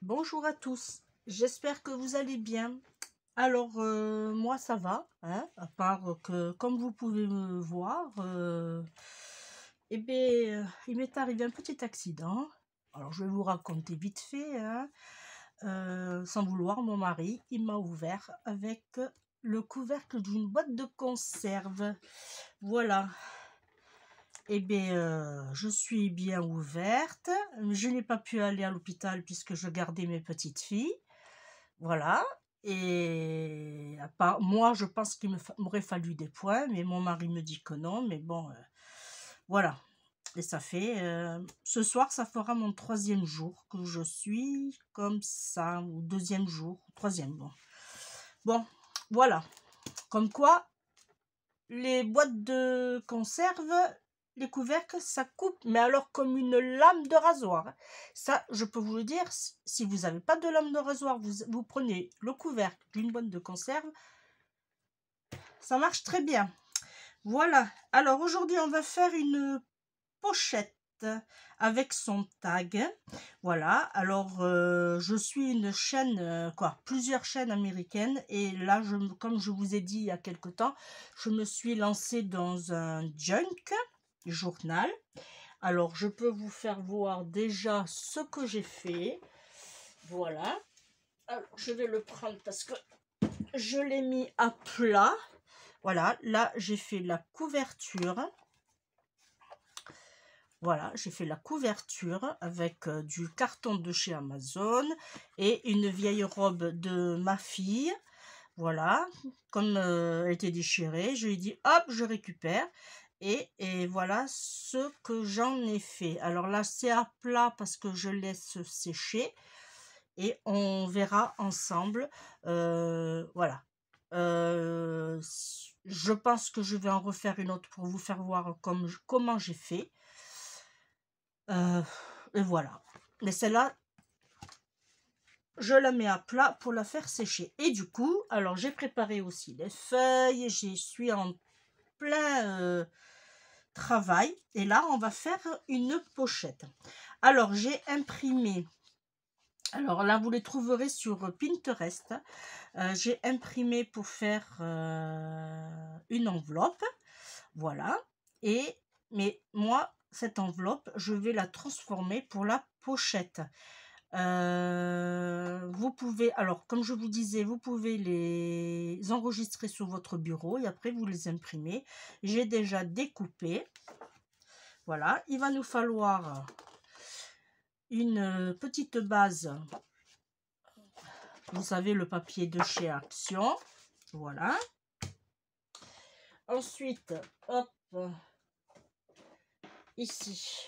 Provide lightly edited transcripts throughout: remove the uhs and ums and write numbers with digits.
Bonjour à tous, j'espère que vous allez bien. Alors, moi ça va, hein, à part que, comme vous pouvez me voir, il m'est arrivé un petit accident. Alors, je vais vous raconter vite fait, hein. Sans vouloir, mon mari, il m'a ouvert avec le couvercle d'une boîte de conserve. Voilà. Je suis bien ouverte. Je n'ai pas pu aller à l'hôpital puisque je gardais mes petites filles. Voilà. Et à part, moi, je pense qu'il m'aurait fallu des points, mais mon mari me dit que non. Mais bon, voilà. Et ça fait, ce soir, ça fera mon 3e jour que je suis comme ça, ou 2e jour, 3e, bon. Bon, voilà. Comme quoi, les boîtes de conserve, les couvercles, ça coupe, mais alors comme une lame de rasoir. Ça, je peux vous le dire, si vous n'avez pas de lame de rasoir, vous prenez le couvercle d'une boîte de conserve, ça marche très bien. Voilà. Alors aujourd'hui, on va faire une pochette avec son tag. Voilà. Alors, je suis une chaîne, plusieurs chaînes américaines. Et là, comme je vous ai dit il y a quelque temps, je me suis lancée dans un junk journal. Alors, je peux vous faire voir déjà ce que j'ai fait. Voilà. Alors, je vais le prendre parce que je l'ai mis à plat. Voilà, là, j'ai fait la couverture. Voilà, j'ai fait la couverture avec du carton de chez Amazon et une vieille robe de ma fille. Voilà, comme elle était déchirée, je lui ai dit hop, je récupère. Et voilà ce que j'en ai fait. Alors là, c'est à plat parce que je laisse sécher. Et on verra ensemble. Voilà. Je pense que je vais en refaire une autre pour vous faire voir comment j'ai fait. Et voilà. Mais celle-là, je la mets à plat pour la faire sécher. Et du coup, alors j'ai préparé aussi les feuilles. Je suis en plein travail. Et là, on va faire une pochette. Alors, j'ai imprimé. Alors là, vous les trouverez sur Pinterest. J'ai imprimé pour faire une enveloppe. Voilà. Mais moi, cette enveloppe, je vais la transformer pour la pochette. Vous pouvez, alors comme je vous disais, vous pouvez les enregistrer sur votre bureau et après vous les imprimez. J'ai déjà découpé. Voilà, il va nous falloir une petite base. Vous savez, le papier de chez Action. Voilà. Ensuite, hop, ici.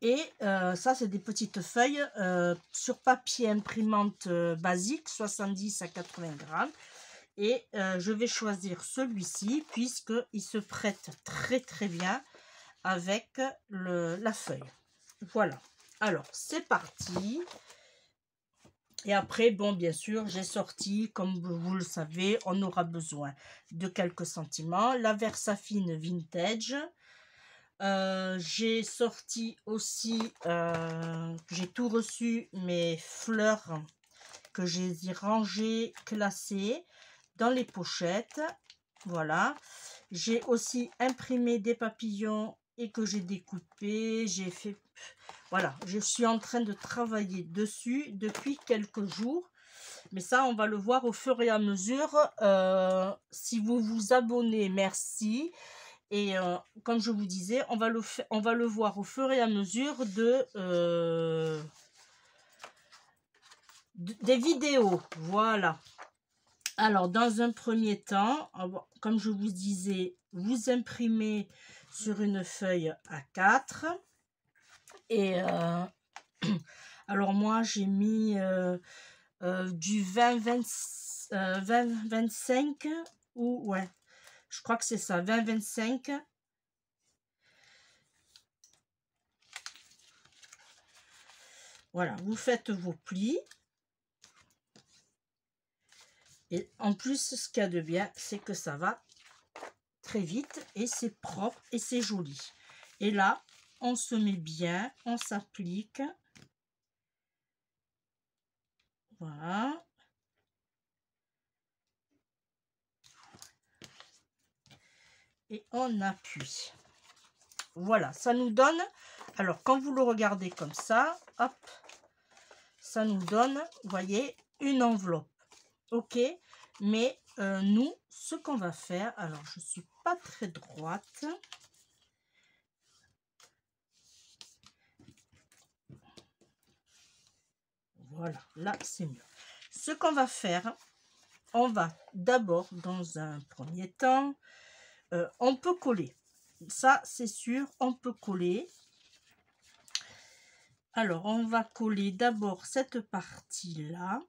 Et ça, c'est des petites feuilles sur papier imprimante basique, 70 à 80 grammes. Et je vais choisir celui-ci puisqu'il se prête très très bien avec la feuille. Voilà. Alors, c'est parti. Et après, bon, bien sûr, j'ai sorti, comme vous le savez, on aura besoin de quelques sentiments. La Versafine Vintage. J'ai sorti aussi, j'ai tout reçu, mes fleurs que j'ai rangées, classées dans les pochettes. Voilà. J'ai aussi imprimé des papillons et que j'ai découpé. J'ai fait... Voilà, je suis en train de travailler dessus depuis quelques jours. Mais ça, on va le voir au fur et à mesure. Si vous vous abonnez, merci. Et comme je vous disais, on va le voir au fur et à mesure des vidéos. Voilà. Alors, dans un premier temps, comme je vous disais, vous imprimez sur une feuille A4. Et alors moi, j'ai mis du 20-25 ou ouais, je crois que c'est ça, 20-25. Voilà, vous faites vos plis. Et en plus, ce qu'il y a de bien, c'est que ça va très vite et c'est propre et c'est joli. Et là, on se met bien, on s'applique. Voilà. Et on appuie. Voilà, ça nous donne, alors quand vous le regardez comme ça, hop, ça nous donne, vous voyez, une enveloppe. Ok, mais nous, ce qu'on va faire, alors je suis pas très droite. Voilà, là c'est mieux. Ce qu'on va faire, on va d'abord, dans un premier temps, on peut coller. Ça, c'est sûr, on peut coller. Alors, on va coller d'abord cette partie-là.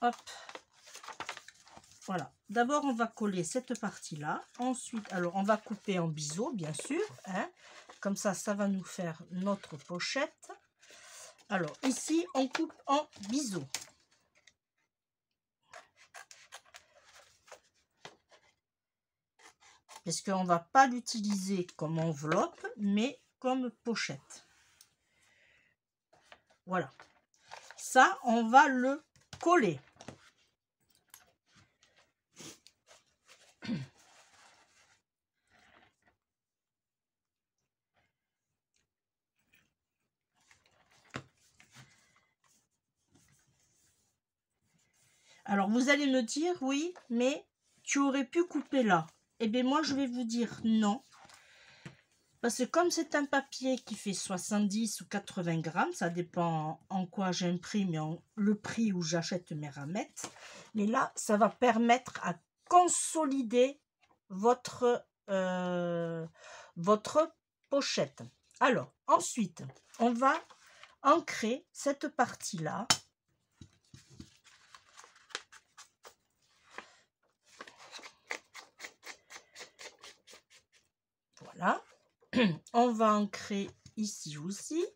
Hop. Voilà. D'abord, on va coller cette partie-là. Ensuite, alors, on va couper en biseau, bien sûr. Hein. Comme ça va nous faire notre pochette. Alors, ici, on coupe en biseau. Parce qu'on ne va pas l'utiliser comme enveloppe, mais comme pochette. Voilà. Ça, on va le coller. Alors, vous allez me dire, oui, mais tu aurais pu couper là. Eh bien, moi, je vais vous dire non. Parce que comme c'est un papier qui fait 70 ou 80 grammes, ça dépend en quoi j'imprime et le prix où j'achète mes ramettes. Mais là, ça va permettre à consolider votre pochette. Alors, ensuite, on va ancrer cette partie-là. Voilà. On va ancrer ici aussi.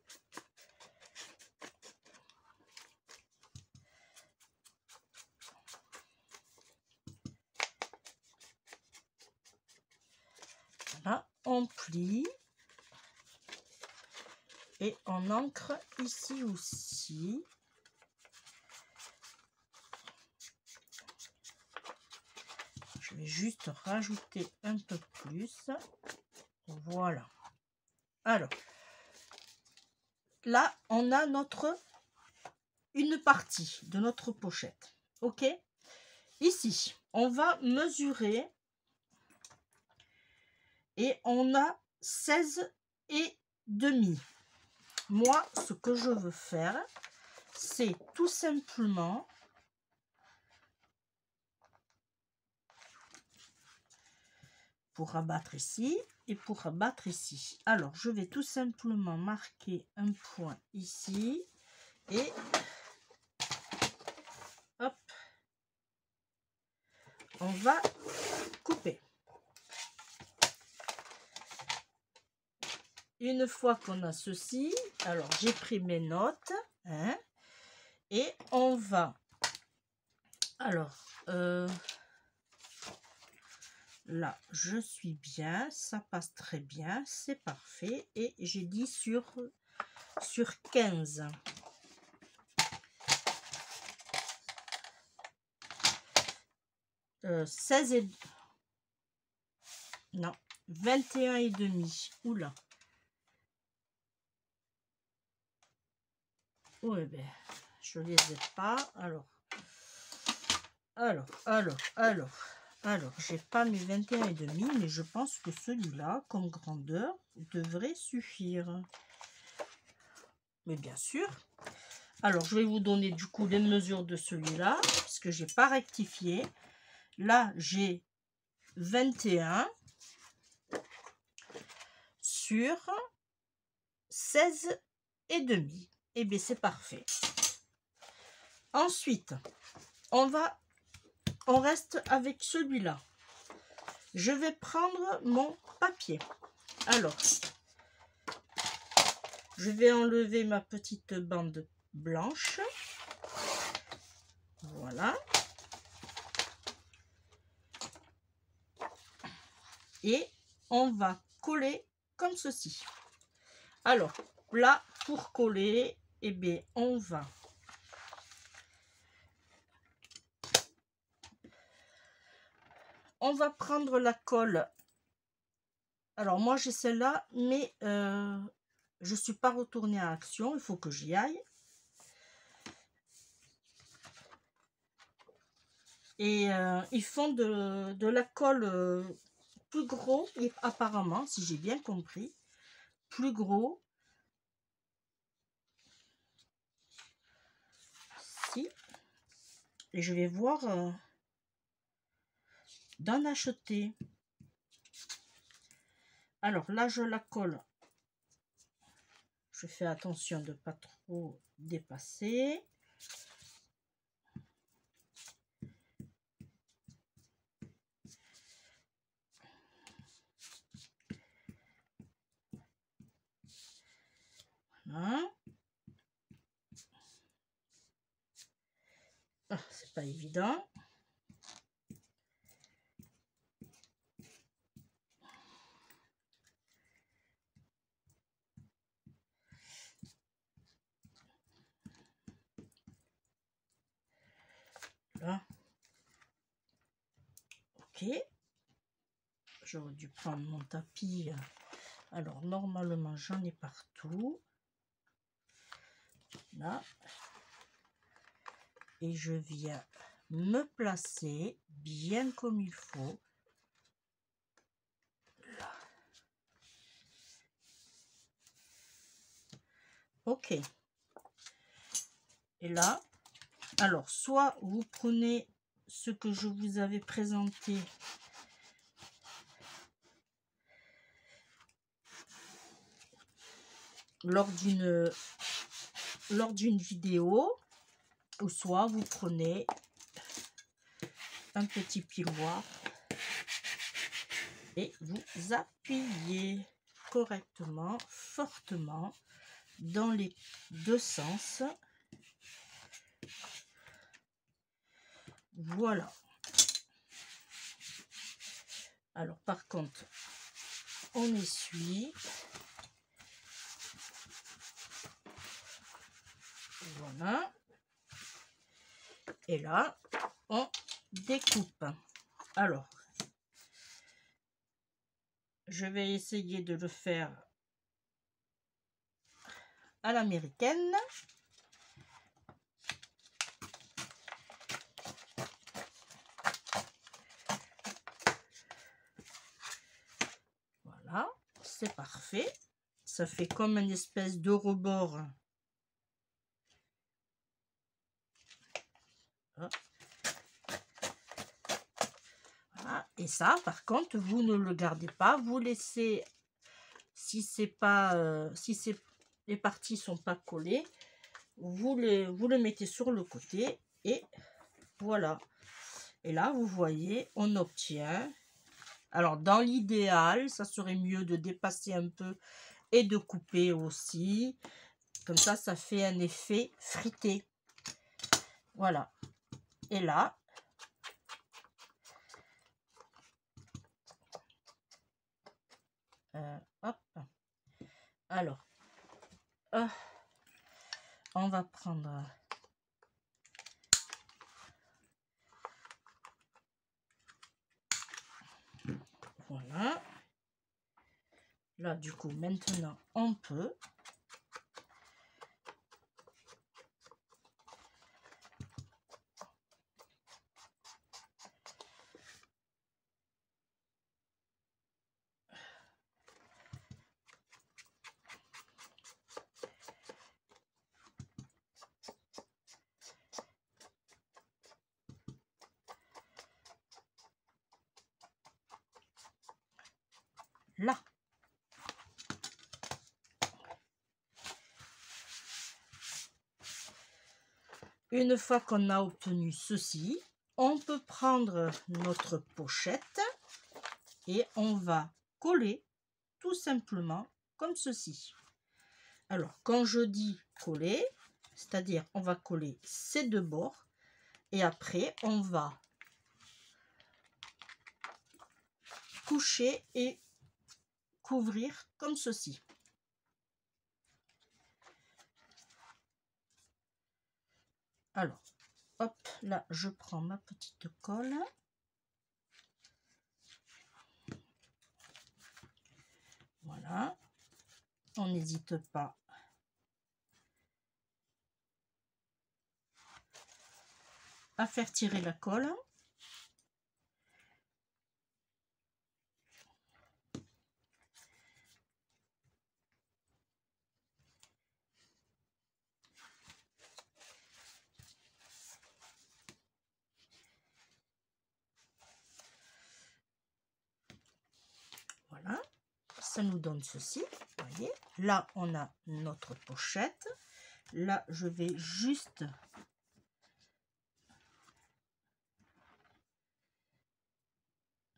Voilà, on plie. Et on ancre ici aussi. Je vais juste rajouter un peu plus. Voilà. Alors, là, on a une partie de notre pochette. Ok? Ici, on va mesurer et on a 16,5. Moi, ce que je veux faire, c'est tout simplement pour rabattre ici et pour rabattre ici. Alors, je vais tout simplement marquer un point ici et hop, on va couper. Une fois qu'on a ceci, alors j'ai pris mes notes, hein, et on va, alors, là, je suis bien, ça passe très bien, c'est parfait, et j'ai dit sur 15. « 16 et... non, 21,5. Oula. Oui, ben, je les ai pas. Alors, j'ai pas mes 21,5, mais je pense que celui-là, comme grandeur, devrait suffire. Mais bien sûr. Alors, je vais vous donner du coup les mesures de celui-là, puisque j'ai pas rectifié. Là, j'ai 21 sur 16,5. Et bien, c'est parfait. Ensuite, on reste avec celui-là. Je vais prendre mon papier. Alors, je vais enlever ma petite bande blanche. Voilà. et on va coller comme ceci. Alors là, pour coller, eh bien, on va prendre la colle. Alors moi j'ai celle-là, mais je suis pas retournée à Action, il faut que j'y aille. Et ils font de la colle plus gros, et apparemment, si j'ai bien compris, plus gros. Si. Et je vais voir d'en acheter. Alors là, je la colle. Je fais attention de ne pas trop dépasser. Voilà. Ah, c'est pas évident. Là. Ok. J'aurais dû prendre mon tapis. Alors normalement j'en ai partout. Là. Et je viens me placer bien comme il faut. Là. Ok. Et là, alors soit vous prenez ce que je vous avais présenté lors d'une vidéo, ou soit vous prenez un petit piloir et vous appuyez correctement, fortement, dans les deux sens. Voilà. Alors par contre, on essuie. Voilà. Et là, on découpe. Alors, je vais essayer de le faire à l'américaine. Voilà, c'est parfait. Ça fait comme une espèce de rebord. Voilà. Et ça, par contre, vous ne le gardez pas. Vous laissez, si c'est pas, les parties sont pas collées, vous le mettez sur le côté et voilà. Et là, vous voyez, on obtient. Alors, dans l'idéal, ça serait mieux de dépasser un peu et de couper aussi. Comme ça fait un effet frité. Voilà. Et là, hop. Alors, on va prendre... Voilà. Là, du coup, maintenant, on peut... Là. Une fois qu'on a obtenu ceci, on peut prendre notre pochette et on va coller tout simplement comme ceci. Alors, quand je dis coller, c'est-à-dire on va coller ces deux bords et après on va coucher et couvrir comme ceci. Alors, hop, là, je prends ma petite colle. Voilà. On n'hésite pas à faire tirer la colle. Voilà, ça nous donne ceci, vous voyez. Là, on a notre pochette. Là, je vais juste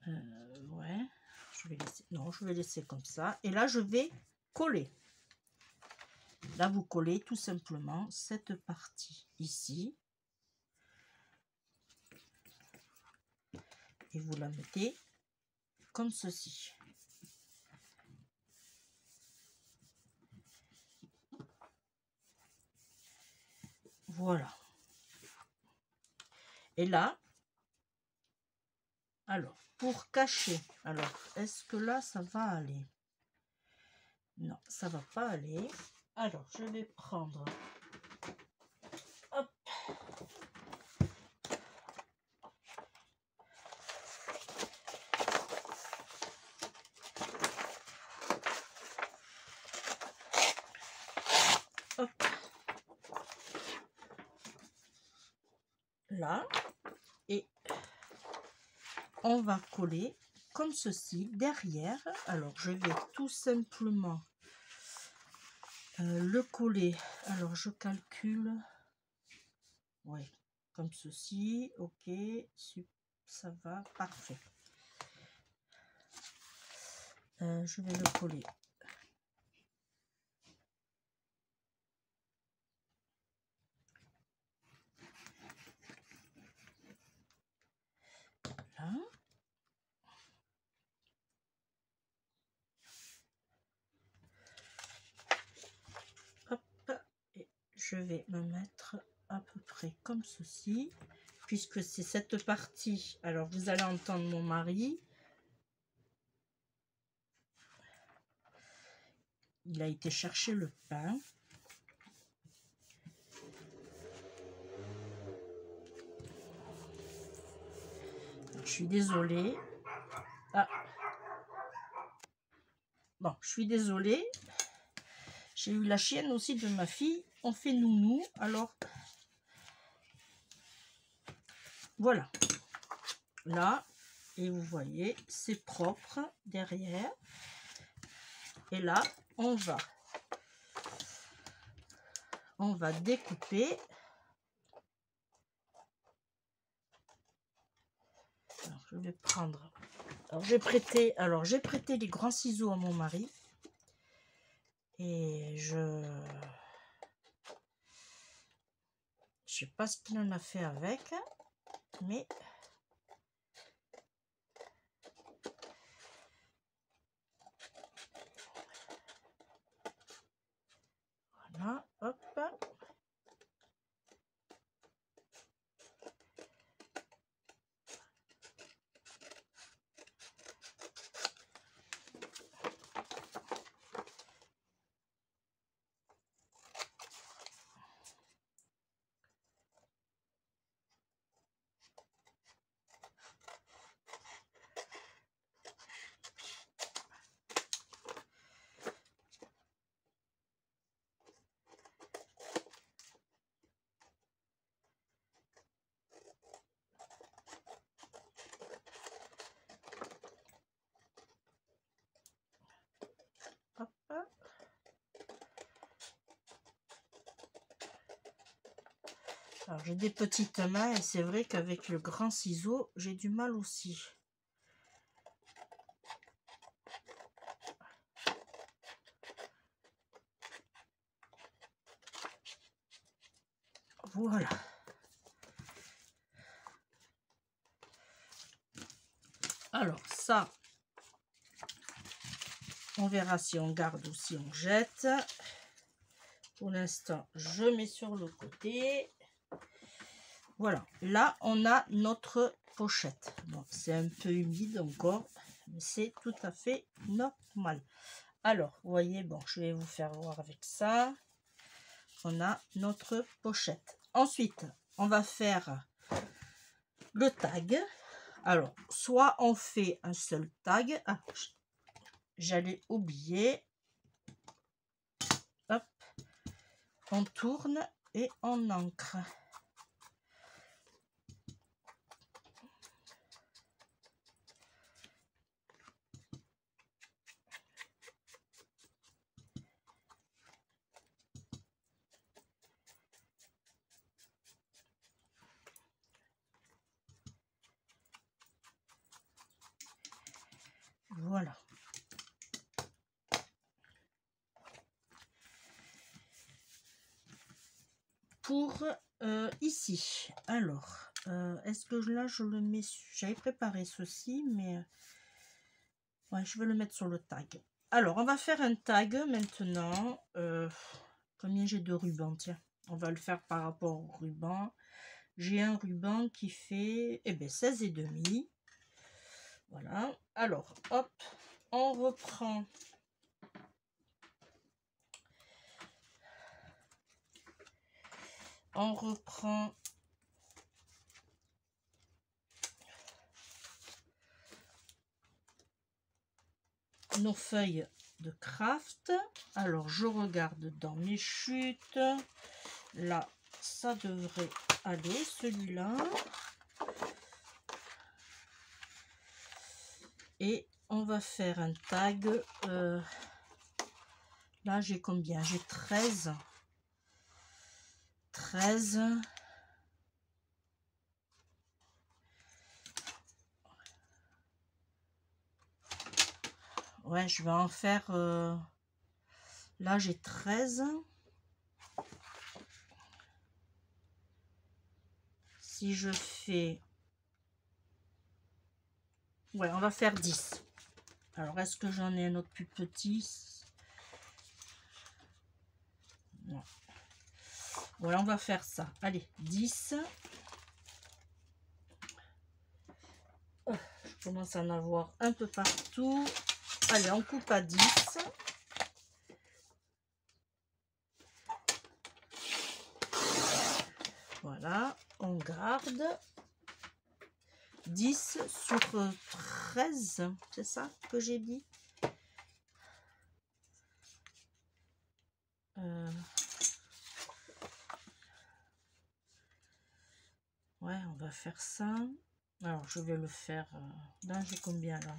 ouais, je vais laisser, non, je vais laisser comme ça. Et là, je vais coller. Là, vous collez tout simplement cette partie ici. Et vous la mettez comme ceci. Voilà. Et là, alors, pour cacher, alors, est-ce que là, ça va aller? Non, ça va pas aller. Alors, je vais prendre... Hop. Hop. Là. Et on va coller comme ceci derrière. Alors, je vais tout simplement le coller. Alors, je calcule. Oui, comme ceci. Ok, ça va, parfait. Je vais le coller. Là. Hop, et je vais me mettre à peu près comme ceci, puisque c'est cette partie. Alors, vous allez entendre mon mari. Il a été chercher le pain. Je suis désolée. Ah. Bon, je suis désolée. J'ai eu la chienne aussi de ma fille. On fait nounou. Alors, voilà. Là, et vous voyez, c'est propre derrière. Et là, on va découper. Alors, je vais prendre. Alors, j'ai prêté les grands ciseaux à mon mari. Et je sais pas ce qu'il en a fait avec, mais voilà, hop. Hop. Alors, j'ai des petites mains et c'est vrai qu'avec le grand ciseau, j'ai du mal aussi. Voilà. Alors, ça, On verra si on garde ou si on jette. Pour l'instant, je mets sur le côté. Voilà, là on a notre pochette. Bon, c'est un peu humide encore, mais c'est tout à fait normal. Alors, vous voyez, bon, je vais vous faire voir avec ça. On a notre pochette. Ensuite, on va faire le tag. Alors, soit on fait un seul tag. Ah, j'allais oublier. Hop, on tourne et on ancre. Voilà. Pour ici, alors, est-ce que là je le mets, j'avais préparé ceci, mais ouais, je vais le mettre sur le tag. Alors, on va faire un tag maintenant. Combien j'ai de rubans? Tiens, on va le faire par rapport au ruban. J'ai un ruban qui fait 16,5. Voilà. Alors, hop, on reprend. On reprend nos feuilles de craft. Alors, je regarde dans mes chutes. Là, ça devrait aller, celui-là. Et on va faire un tag. Là, j'ai combien? J'ai 13. 13. Ouais, je vais en faire... là, j'ai 13. Si je fais... Ouais, on va faire 10. Alors, est-ce que j'en ai un autre plus petit? Non. Voilà, on va faire ça. Allez, 10. Oh, je commence à en avoir un peu partout. Allez, on coupe à 10. Voilà, on garde 10 sur 13, c'est ça que j'ai dit? Ouais, on va faire ça. Alors, je vais le faire... là, j'ai combien, là?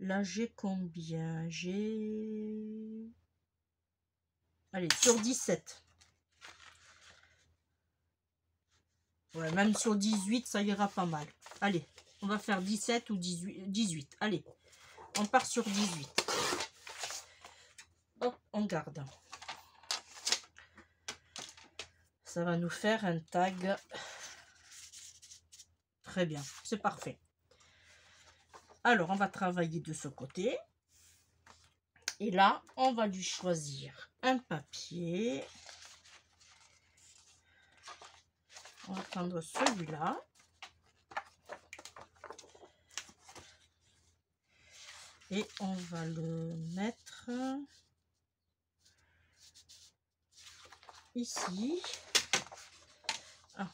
Là, j'ai combien? J'ai... Allez, sur 17. Ouais, même sur 18, ça ira pas mal. Allez, on va faire 17 ou 18. Allez, on part sur 18. Hop, on garde. Ça va nous faire un tag. Très bien, c'est parfait. Alors, on va travailler de ce côté. Et là, on va lui choisir un papier. On va prendre celui-là. Et on va le mettre ici. Ah,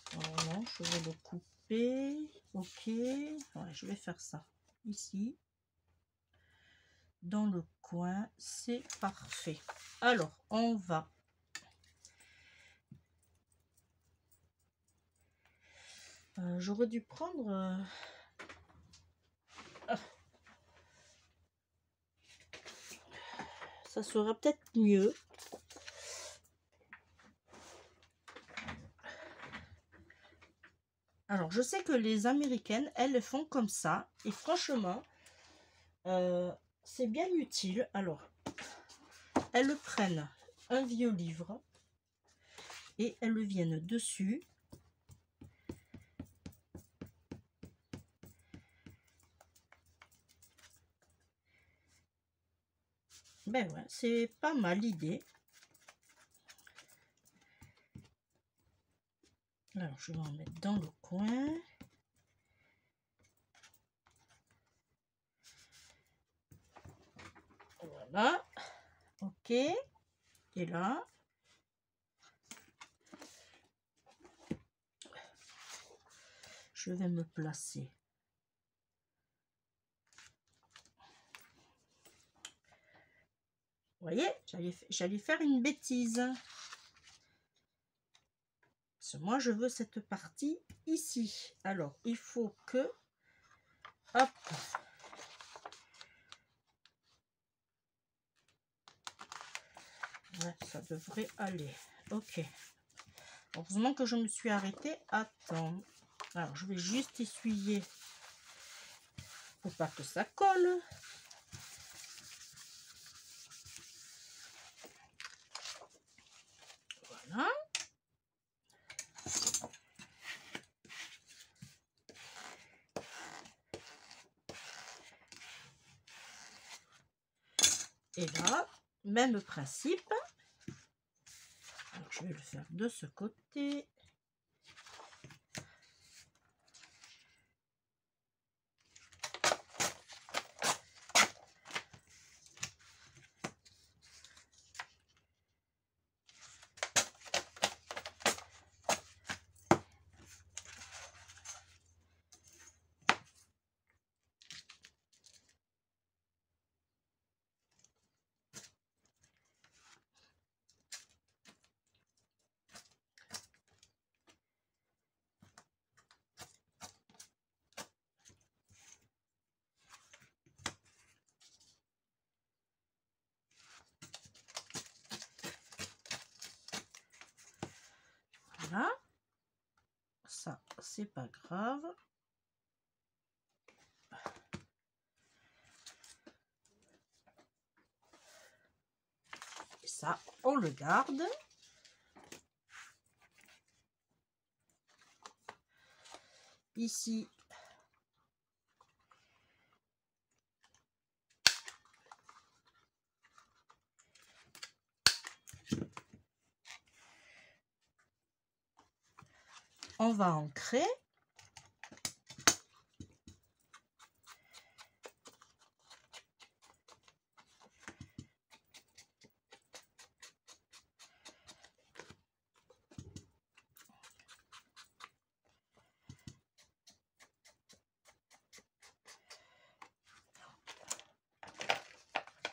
non, je vais le couper. Ok, ouais, je vais faire ça ici. Dans le coin, c'est parfait. Alors, on va... j'aurais dû prendre... ça sera peut-être mieux. Alors, je sais que les Américaines, elles font comme ça. Et franchement, c'est bien utile. Alors, elles prennent un vieux livre et elles le viennent dessus. Ben ouais, c'est pas mal l'idée. Alors, je vais en mettre dans le coin. Voilà. Ok. Et là, je vais me placer. Vous voyez, j'allais faire une bêtise. Parce que moi, je veux cette partie ici. Alors, il faut que... Hop. Ouais, ça devrait aller. Ok. Heureusement que je me suis arrêtée à temps. Alors, je vais juste essuyer pour pas que ça colle. Voilà. Et là, même principe. Alors, je vais le faire de ce côté. Voilà. Ça, c'est pas grave. Et ça, on le garde. Ici, on va ancrer.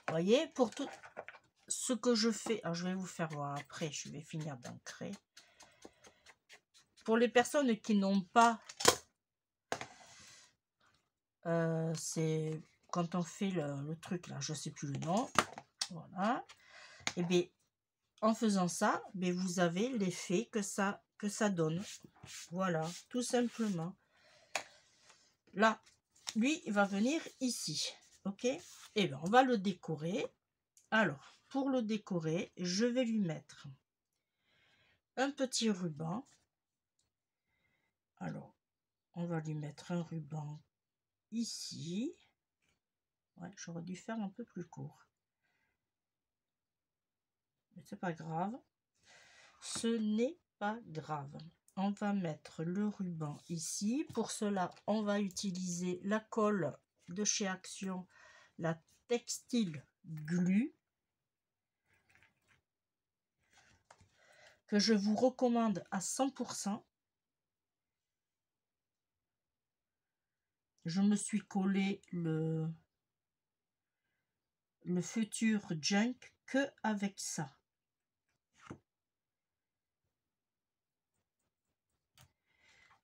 Vous voyez, pour tout ce que je fais, alors je vais vous faire voir après, je vais finir d'ancrer. Pour les personnes qui n'ont pas, c'est quand on fait le truc là, je sais plus le nom, voilà. Et bien, en faisant ça, bien, vous avez l'effet que ça donne. Voilà, tout simplement. Là, lui, il va venir ici, ok? Et bien, on va le décorer. Alors, pour le décorer, je vais lui mettre un petit ruban. Alors, on va lui mettre un ruban ici. Ouais, j'aurais dû faire un peu plus court. Mais c'est pas grave. Ce n'est pas grave. On va mettre le ruban ici. Pour cela, on va utiliser la colle de chez Action, la Textile Glue, que je vous recommande à 100%. Je me suis collé le futur Junk que avec ça.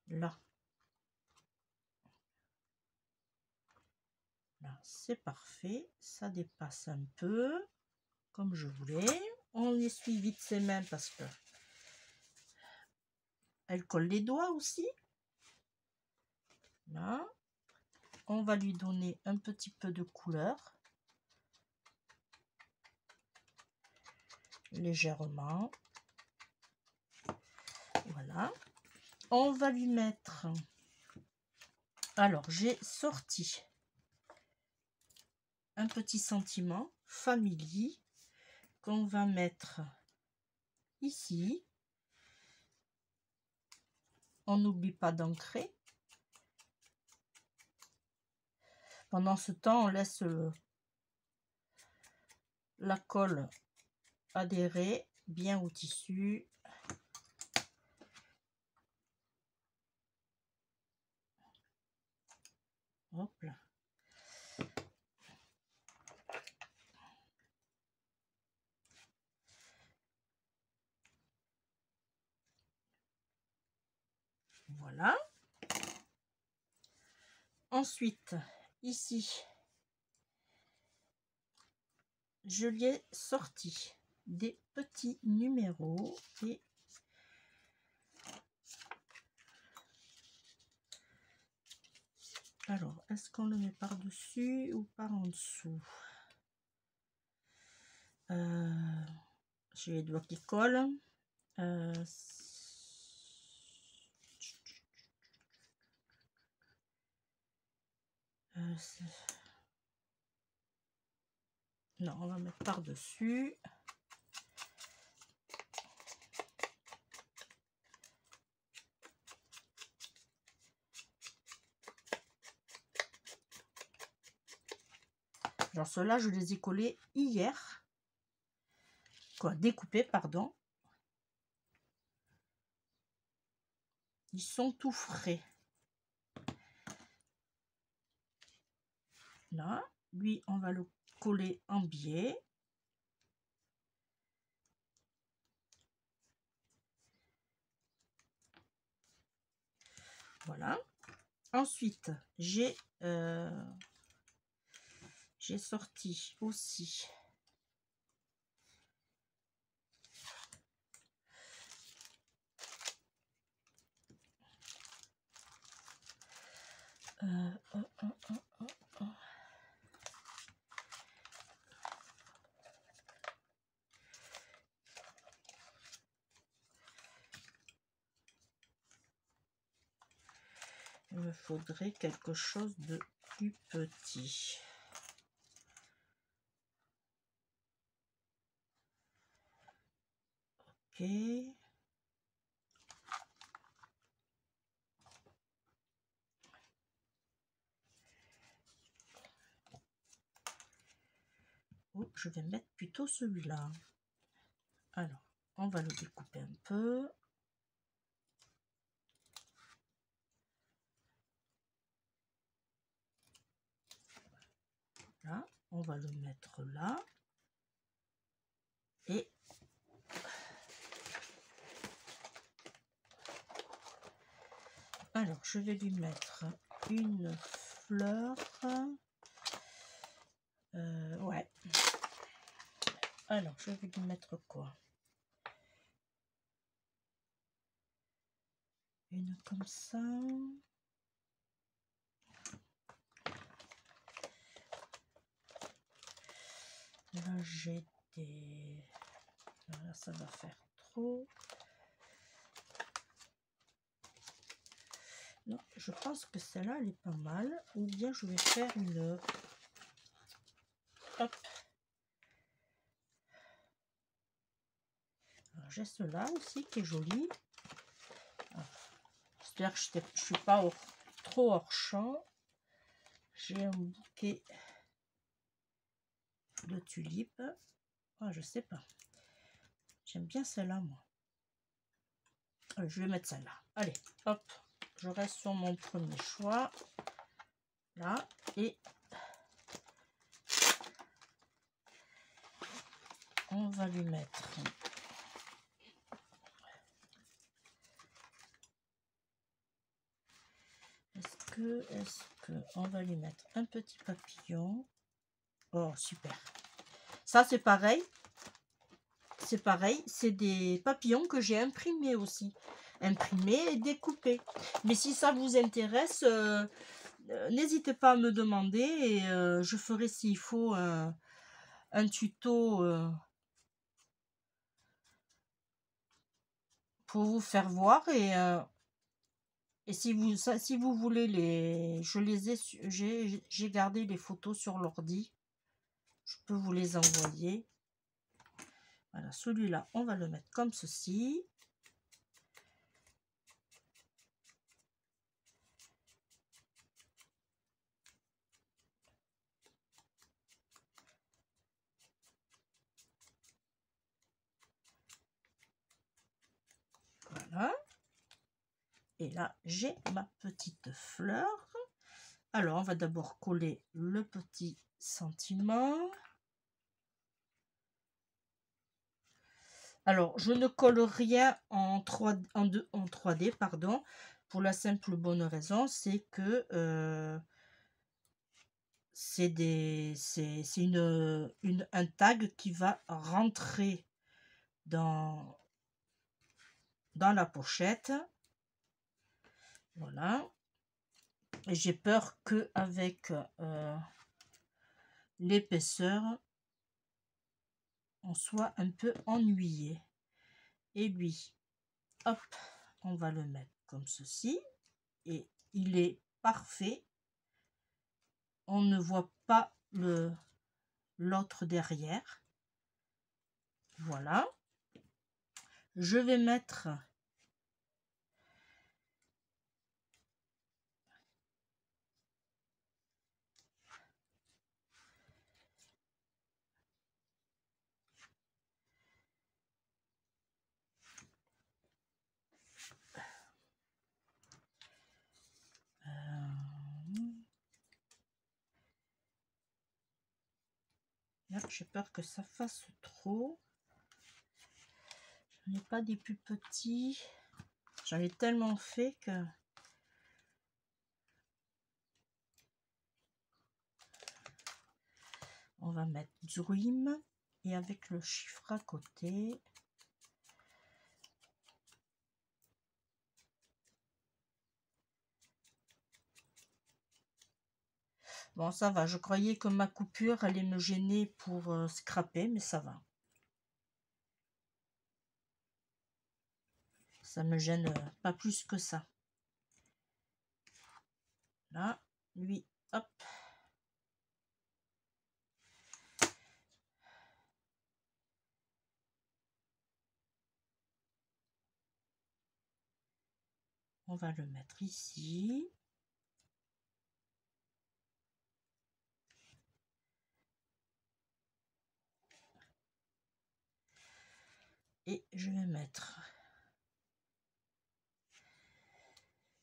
Là. Là, c'est parfait. Ça dépasse un peu, comme je voulais. On essuie vite ses mains parce que elle colle les doigts aussi. Là. On va lui donner un petit peu de couleur. Légèrement. Voilà. On va lui mettre... Alors, j'ai sorti un petit sentiment. Family qu'on va mettre ici. On n'oublie pas d'ancrer. Pendant ce temps, on laisse la colle adhérer bien au tissu. Hop là. Voilà. Ensuite, ici, je lui ai sorti des petits numéros et alors, est-ce qu'on le met par-dessus ou par en dessous? J'ai les doigts qui collent. Non, on va mettre par-dessus. Alors ceux-là, je les ai collés hier. Quoi, découpés, pardon. Ils sont tout frais. Là, lui, on va le coller en biais. Voilà. Ensuite, j'ai sorti aussi il me faudrait quelque chose de plus petit. Ok. Oh, je vais mettre plutôt celui-là. Alors, on va le découper un peu. Là, on va le mettre là. Et alors, je vais lui mettre une fleur. Ouais. Alors, je vais lui mettre quoi? Une comme ça. Là, j'ai des... Là, ça va faire trop. Non, je pense que celle-là, elle est pas mal. Ou bien je vais faire une... Hop. J'ai cela aussi qui est joli. J'espère que je ne suis pas trop hors champ. J'ai un bouquet de tulipes. Oh, je sais pas. J'aime bien celle-là, moi. Je vais mettre celle-là. Allez, hop. Je reste sur mon premier choix. Là. Et on va lui mettre... Est-ce que on va lui mettre un petit papillon? Oh, super. Ça, c'est pareil. C'est pareil. C'est des papillons que j'ai imprimés aussi. Imprimés et découpés. Mais si ça vous intéresse, n'hésitez pas à me demander et je ferai s'il faut un tuto pour vous faire voir et si vous voulez j'ai gardé les photos sur l'ordi. Je peux vous les envoyer. Voilà, celui-là, on va le mettre comme ceci. Voilà. Et là, j'ai ma petite fleur. Alors, on va d'abord coller le petit sentiment. Alors, je ne colle rien en 3D, pardon, pour la simple bonne raison, c'est que c'est un tag qui va rentrer dans la pochette. Voilà. Et j'ai peur que avec l'épaisseur, on soit un peu ennuyé. Et lui, hop, on va le mettre comme ceci. Et il est parfait. On ne voit pas l'autre derrière. Voilà. Je vais mettre là, j'ai peur que ça fasse trop. Je n'ai pas des plus petits. J'en ai tellement fait que... On va mettre Dream et avec le chiffre à côté. Bon, ça va. Je croyais que ma coupure allait me gêner pour scraper, mais ça va. Ça me gêne pas plus que ça. Là, lui, hop. On va le mettre ici. Et je vais mettre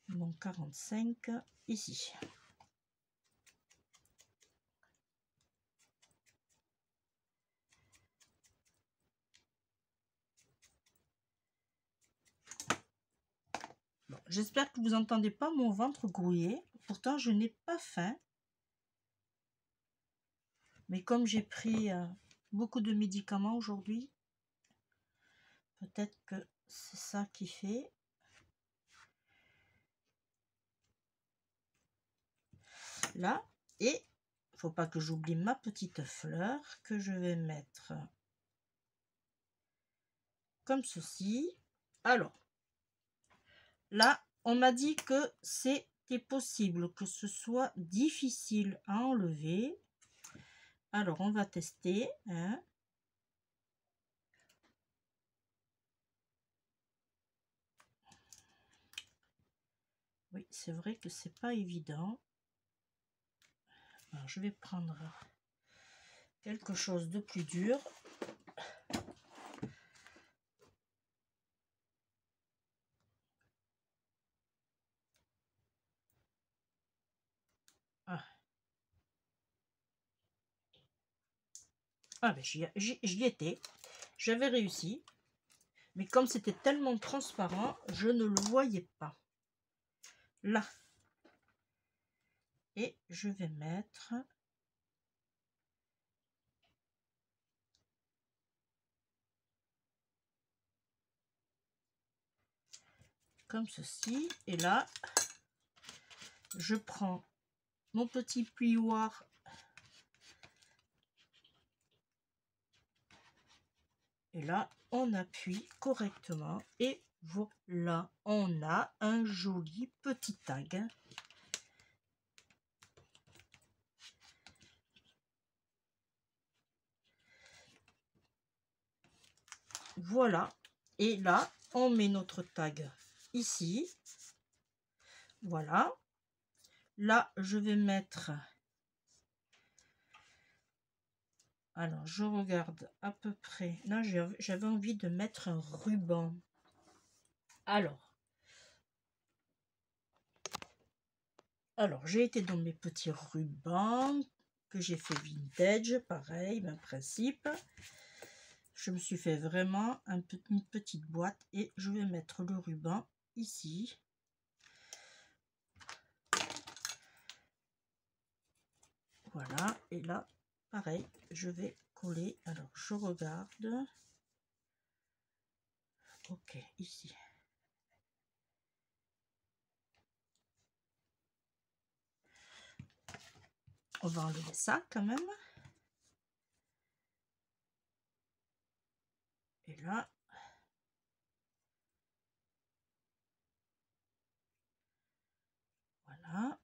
mon 45 ici. Bon, j'espère que vous n'entendez pas mon ventre grouiller. Pourtant, je n'ai pas faim. Mais comme j'ai pris beaucoup de médicaments aujourd'hui, peut-être que c'est ça qui fait. Là, et il faut pas que j'oublie ma petite fleur que je vais mettre comme ceci. Alors, là, on m'a dit que c'était possible que ce soit difficile à enlever. Alors, on va tester. Hein. Oui, c'est vrai que c'est pas évident. Alors, je vais prendre quelque chose de plus dur. Ah, ben, j'y étais. J'avais réussi. Mais comme c'était tellement transparent, je ne le voyais pas. Là. Et je vais mettre... comme ceci. Et là, je prends mon petit plioir et là, on appuie correctement et voilà, on a un joli petit tag. Voilà. Et là, on met notre tag ici. Voilà. Là, je vais mettre... Alors, je regarde à peu près. Là, j'avais envie de mettre un ruban. Alors j'ai été dans mes petits rubans que j'ai fait vintage, pareil, même principe. Je me suis fait vraiment une petite boîte et je vais mettre le ruban ici. Voilà, et là, pareil, je vais coller. Alors, je regarde. Ok, ici. On va enlever ça quand même. Et là, voilà.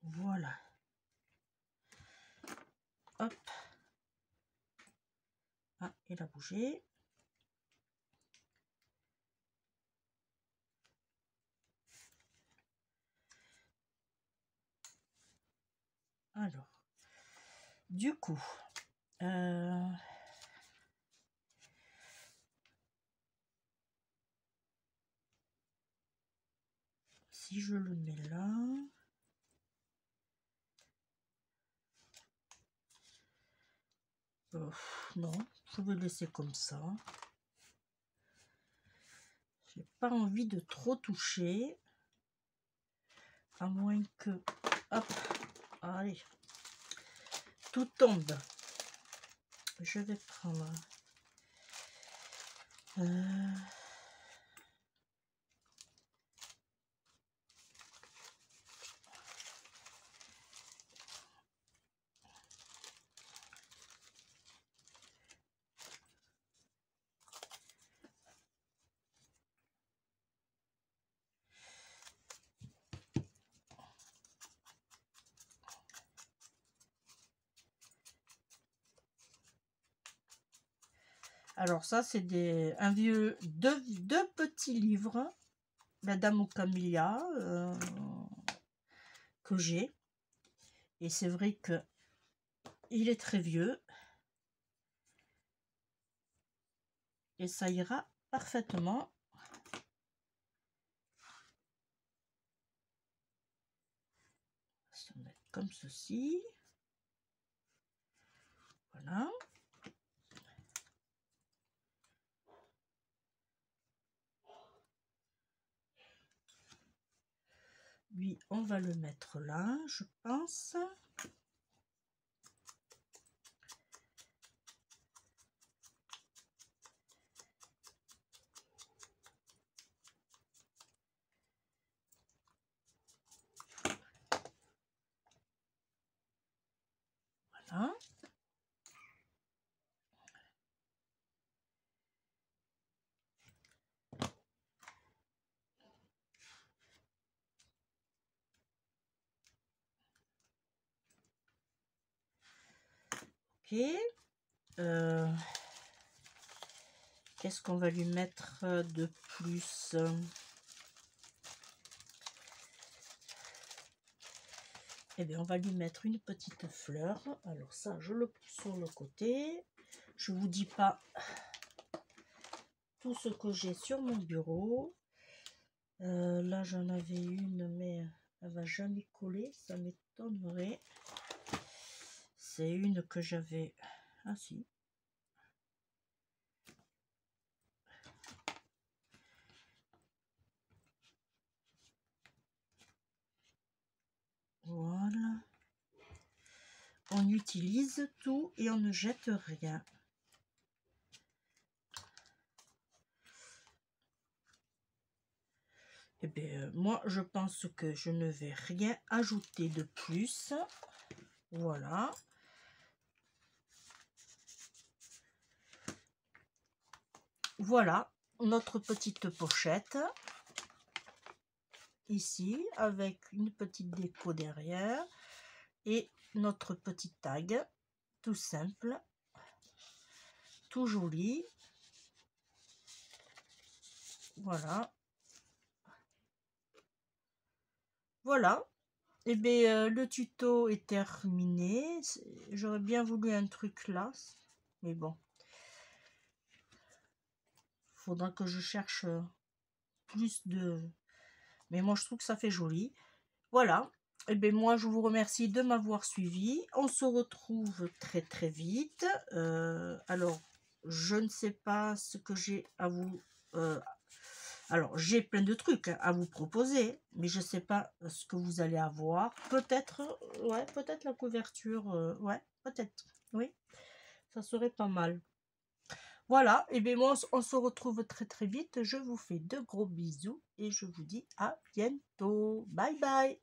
Voilà. Hop. Ah, il a bougé. Alors, du coup, si je le mets là, non, je vais laisser comme ça. J'ai pas envie de trop toucher, à moins que, hop, allez, tout tombe. Je vais prendre alors ça c'est deux petits livres, la Dame aux Camélias, que j'ai, et c'est vrai que il est très vieux et ça ira parfaitement. Se mettre comme ceci, voilà. Lui, on va le mettre là, je pense. Voilà. Ok. Qu'est-ce qu'on va lui mettre de plus? Eh bien, on va lui mettre une petite fleur. Alors ça, je le pousse sur le côté. Je vous dis pas tout ce que j'ai sur mon bureau. Là, j'en avais une, mais elle va jamais coller. Ça m'étonnerait. C'est une que j'avais... Ah si. Voilà. On utilise tout et on ne jette rien. Eh bien, moi, je pense que je ne vais rien ajouter de plus. Voilà. Voilà. notre petite pochette. Ici, avec une petite déco derrière. Et notre petit tag, tout simple, tout joli. Voilà. Voilà. Et bien, le tuto est terminé. J'aurais bien voulu un truc là. Mais bon. Faudra que je cherche plus de... Mais moi, je trouve que ça fait joli. Voilà. Et bien, moi, je vous remercie de m'avoir suivi. On se retrouve très, très vite. Alors, je ne sais pas ce que j'ai à vous... alors, j'ai plein de trucs à vous proposer, mais je ne sais pas ce que vous allez avoir. Peut-être, ouais, peut-être la couverture, ouais, peut-être, oui, ça serait pas mal. Voilà, et bien moi, on se retrouve très très vite. Je vous fais de gros bisous et je vous dis à bientôt. Bye bye.